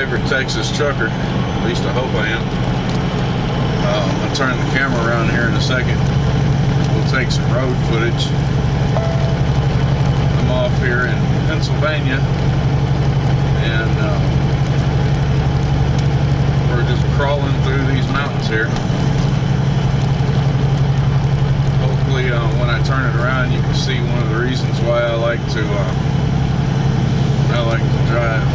favorite Texas trucker. At least I hope I am. I'll turn the camera around here in a second. We'll take some road footage. I'm off here in Pennsylvania, and we're just crawling through these mountains here. Hopefully when I turn it around you can see one of the reasons why I like to drive.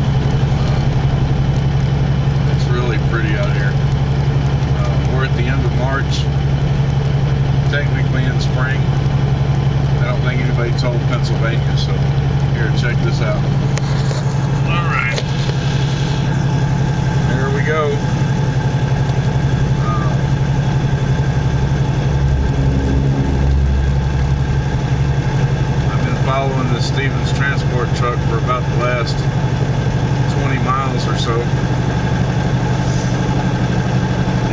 It's really pretty out here. We're at the end of March, technically in spring. I don't think anybody told Pennsylvania, so here, check this out. Alright, there we go. I've been following this Stevens transport truck for about the last 20 miles or so.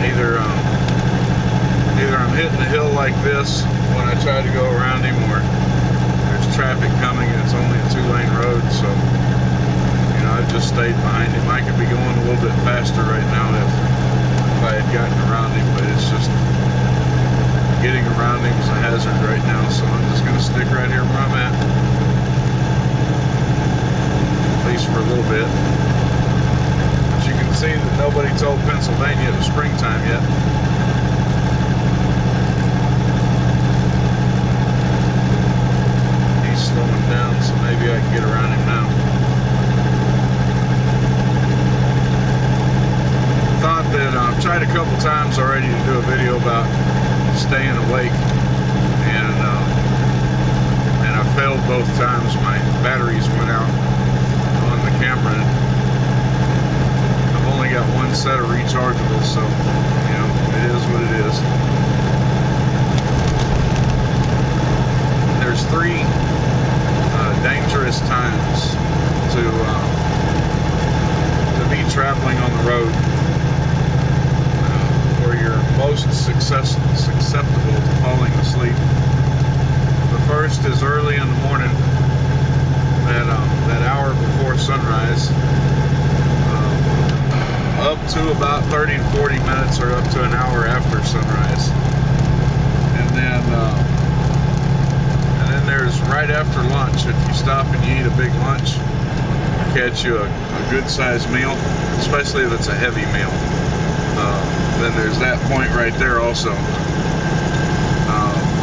Either I'm hitting the hill like this when I try to go around him, or there's traffic coming and it's only a 2-lane road, so you know, I've just stayed behind him. I could be going a little bit faster right now if I had gotten around him, but it's just getting around him is a hazard right now, so I'm just going to stick right here where I'm at least for a little bit. But you can see that nobody told Pennsylvania it was springtime yet. Slowing down, so maybe I can get around him now. Thought that I've tried a couple times already to do a video about staying awake, and I failed both times. My batteries went out on the camera. I've only got one set of rechargeables, so you know, it is what it is. There's 3 dangerous times to be traveling on the road where you're most susceptible to falling asleep. The first is early in the morning, that hour before sunrise, up to about 30 to 40 minutes, or up to an hour after sunrise, and then there's right after lunch. If you stop and you eat a big lunch, catch you a good sized meal, especially if it's a heavy meal, then there's that point right there also.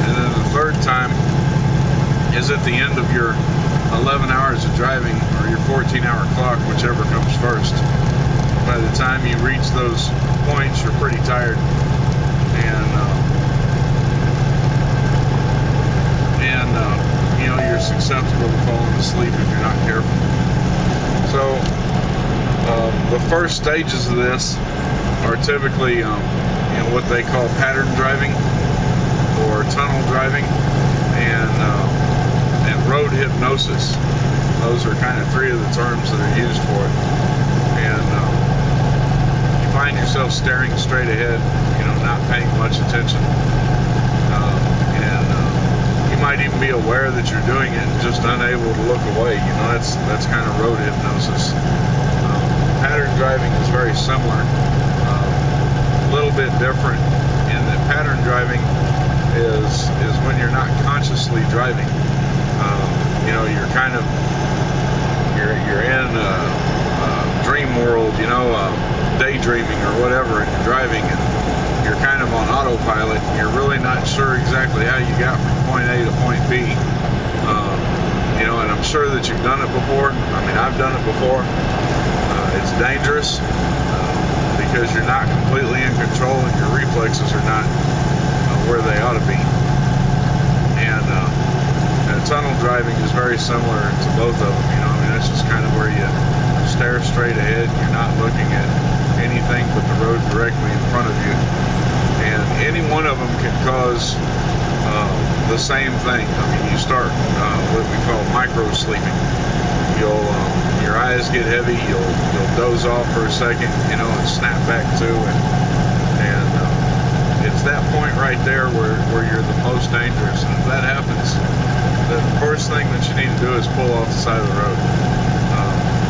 And then the third time is at the end of your 11 hours of driving, or your 14-hour clock, whichever comes first. By the time you reach those points, you're pretty tired, and you know, you're susceptible to falling asleep if you're not careful. So the first stages of this are typically you know, what they call pattern driving or tunnel driving, and road hypnosis. Those are kind of 3 of the terms that are used for it. And you find yourself staring straight ahead, you know, not paying much attention. You might even be aware that you're doing it and just unable to look away. You know, that's kind of road hypnosis. Pattern driving is very similar, a little bit different in that pattern driving is when you're not consciously driving. You know, you're kind of you're in a dream world, you know, daydreaming or whatever, and you're driving, and you're kind of on autopilot, and you're really not sure exactly how you got from point A to point B. You know, and I'm sure that you've done it before. I mean, I've done it before. It's dangerous because you're not completely in control, and your reflexes are not where they ought to be. And tunnel driving is very similar to both of them. You know, I mean, that's just kind of where you stare straight ahead. You're not looking at anything but the road directly in front of you. And any one of them can cause the same thing. I mean, you start what we call micro sleeping. Your eyes get heavy. You'll doze off for a second, you know, and snap back to, and it's that point right there where you're the most dangerous. And if that happens, the first thing that you need to do is pull off the side of the road.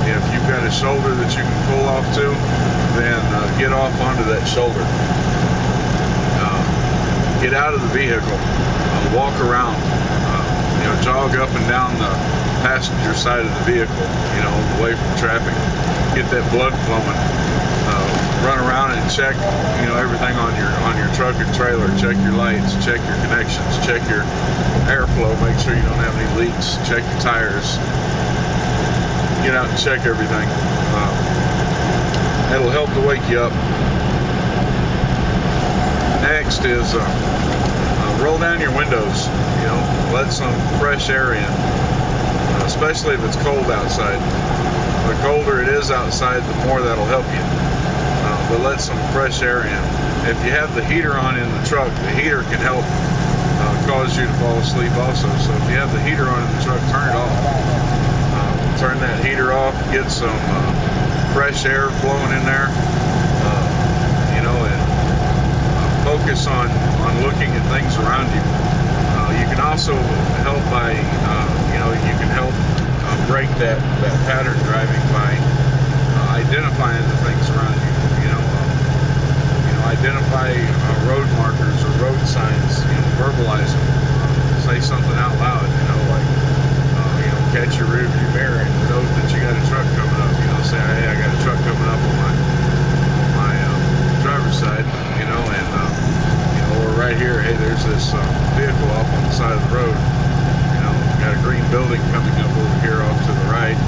If you've got a shoulder that you can pull off to, then get off onto that shoulder. Get out of the vehicle, walk around, jog up and down the passenger side of the vehicle, away from traffic. Get that blood flowing. Run around and check, everything on your truck and trailer. Check your lights, check your connections, check your airflow. Make sure you don't have any leaks. Check your tires. Get out and check everything. It'll help to wake you up. Next is roll down your windows. Let some fresh air in, especially if it's cold outside. The colder it is outside, the more that'll help you. But let some fresh air in. If you have the heater on in the truck, the heater can help cause you to fall asleep also. So if you have the heater on in the truck, turn it off. Turn that heater off. Get some fresh air flowing in there. And focus on looking at things around you. You can also help by, you can help break that pattern driving by identifying the things around you. Identify road markers or road signs. Verbalize them. Say something out loud. Catch your rearview mirror and know that you got a truck coming up. Say, hey, I got a truck coming up on my driver's side. Or right here, hey, there's this vehicle off on the side of the road. Got a green building coming up over here off to the right.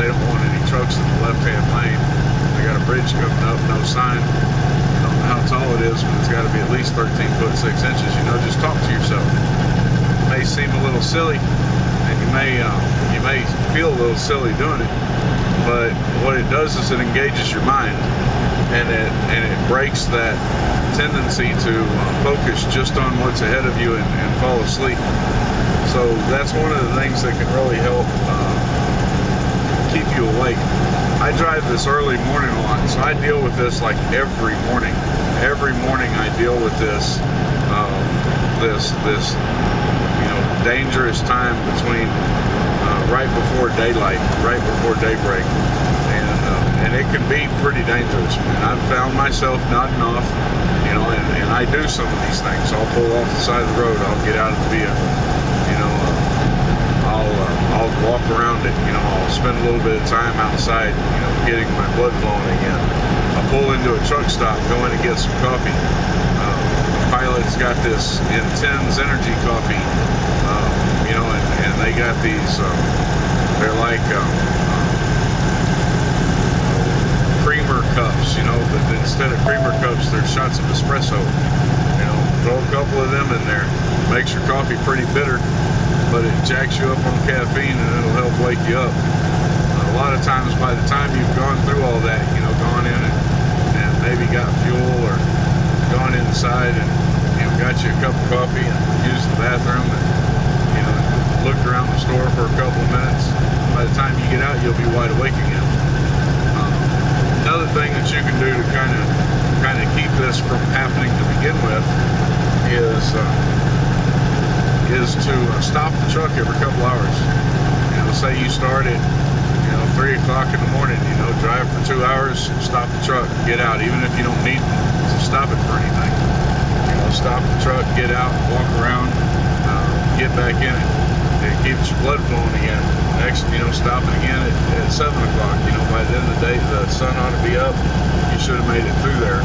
They don't want any trucks in the left-hand lane. They got a bridge coming up, no sign. Don't know how tall it is, but it's got to be at least 13 foot 6 inches. Just talk to yourself. It may seem a little silly, and you may feel a little silly doing it, but what it does is it engages your mind, and it breaks that tendency to focus just on what's ahead of you and fall asleep. So that's one of the things that can really help keep you awake. I drive this early morning a lot, so I deal with this like every morning. Every morning I deal with this dangerous time between right before daylight, right before daybreak, and it can be pretty dangerous. And I've found myself nodding off, and I do some of these things. I'll pull off the side of the road. I'll get out of the vehicle. I'll walk around it. I'll spend a little bit of time outside, getting my blood flowing again. I'll pull into a truck stop, go in and get some coffee. Pilot's got this Intense Energy coffee, and they got these, they're like creamer cups, but instead of creamer cups, there's shots of espresso. Throw a couple of them in there. Makes your coffee pretty bitter, but it jacks you up on caffeine and it'll help wake you up. A lot of times, by the time you've gone through all that, gone in and maybe got fuel or gone inside and got you a cup of coffee and used the bathroom and looked around the store for a couple of minutes. By the time you get out, you'll be wide awake again. Another thing that you can do to kind of keep this from happening to begin with is to stop the truck every couple hours. Say you start at 3 o'clock in the morning, drive for 2 hours, stop the truck, get out, even if you don't need to stop it for anything. Stop the truck, get out, walk around, get back in it. It keeps your blood flowing again. Next, stop it again at 7 o'clock. By the end of the day, the sun ought to be up. You should have made it through there.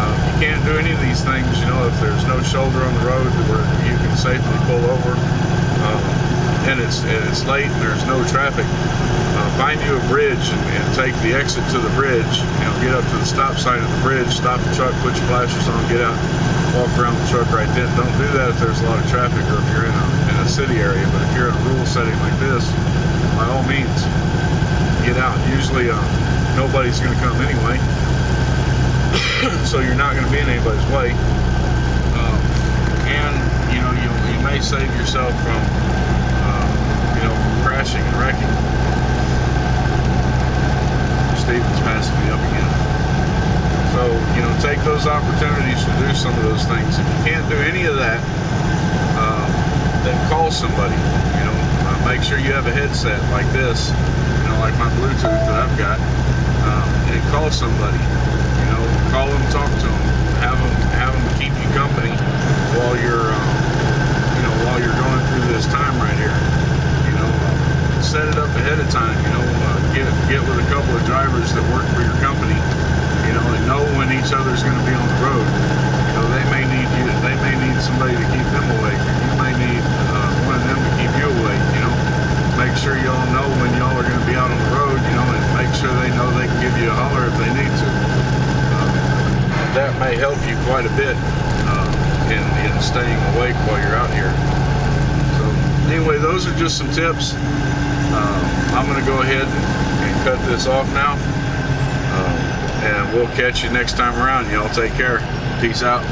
You can't do any of these things, if there's no shoulder on the road where you can safely pull over, and it's late and there's no traffic. Find you a bridge and take the exit to the bridge. Get up to the stop sign of the bridge, stop the truck, put your flashers on, get out, walk around the truck right then. Don't do that if there's a lot of traffic or if you're in a city area. But if you're in a rural setting like this, by all means, get out. Usually, nobody's going to come anyway. So you're not going to be in anybody's way, and you may save yourself from crashing and wrecking. Steven's passing me up again. So take those opportunities to do some of those things. If you can't do any of that, then call somebody. Make sure you have a headset like this. like my Bluetooth that I've got, and call somebody. You know, call them, talk to them, have them keep you company while you're, while you're going through this time right here. You know, set it up ahead of time. You know, get with a couple of drivers that work for your company. You know, and know when each other's going to be on the road. You know, they may need you. They may need somebody to keep them awake. You may need one of them to keep you awake. You know, make sure y'all know when y'all are going to be out on the road. You know, and make sure they know they can give you a holler if they need to. That may help you quite a bit in staying awake while you're out here. So anyway, those are just some tips. I'm going to go ahead and cut this off now. And we'll catch you next time around. Y'all take care. Peace out.